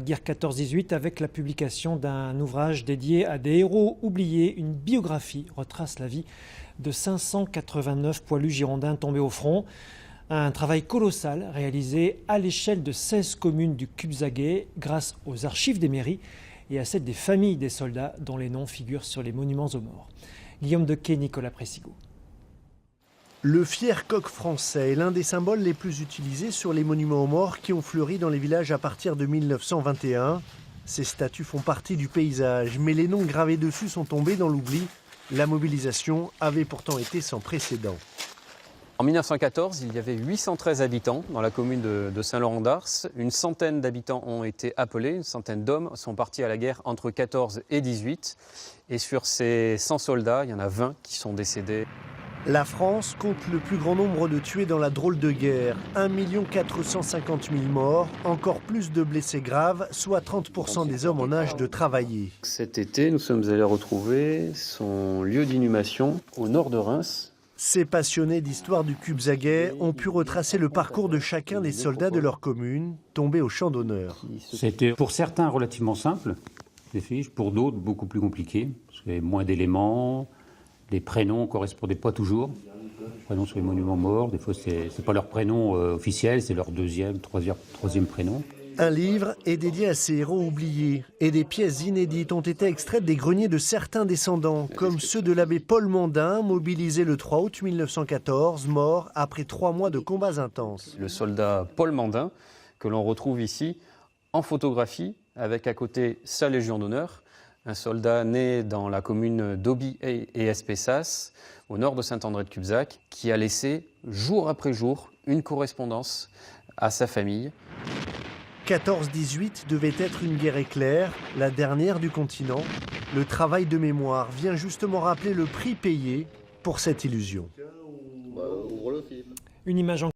Guerre 14-18 avec la publication d'un ouvrage dédié à des héros oubliés. Une biographie retrace la vie de 589 poilus girondins tombés au front. Un travail colossal réalisé à l'échelle de 16 communes du Cubzaguais grâce aux archives des mairies et à celles des familles des soldats dont les noms figurent sur les monuments aux morts. Guillaume Dequet, Nicolas Pressigo. Le fier coq français est l'un des symboles les plus utilisés sur les monuments aux morts qui ont fleuri dans les villages à partir de 1921. Ces statues font partie du paysage, mais les noms gravés dessus sont tombés dans l'oubli. La mobilisation avait pourtant été sans précédent. En 1914, il y avait 813 habitants dans la commune de Saint-Laurent-d'Ars. Une centaine d'habitants ont été appelés, une centaine d'hommes sont partis à la guerre entre 14 et 18. Et sur ces 100 soldats, il y en a 20 qui sont décédés. La France compte le plus grand nombre de tués dans la drôle de guerre. 1 450 000 morts, encore plus de blessés graves, soit 30% des hommes en âge de travailler. Cet été, nous sommes allés retrouver son lieu d'inhumation au nord de Reims. Ces passionnés d'histoire du Cubzaguais ont pu retracer le parcours de chacun des soldats de leur commune, tombés au champ d'honneur. C'était pour certains relativement simple, les fiches, pour d'autres beaucoup plus compliqué, parce qu'il y avait moins d'éléments. Les prénoms ne correspondaient pas toujours. Les prénoms sur les monuments morts, des fois c'est pas leur prénom officiel, c'est leur deuxième, troisième prénom. Un livre est dédié à ces héros oubliés et des pièces inédites ont été extraites des greniers de certains descendants, comme ceux de l'abbé Paul Mandin, mobilisé le 3 août 1914, mort après 3 mois de combats intenses. Le soldat Paul Mandin, que l'on retrouve ici en photographie, avec à côté sa Légion d'honneur. Un soldat né dans la commune d'Auby et Espessas, au nord de Saint-André-de-Cubzac, qui a laissé jour après jour une correspondance à sa famille. 14-18 devait être une guerre éclair, la dernière du continent. Le travail de mémoire vient justement rappeler le prix payé pour cette illusion. Une image en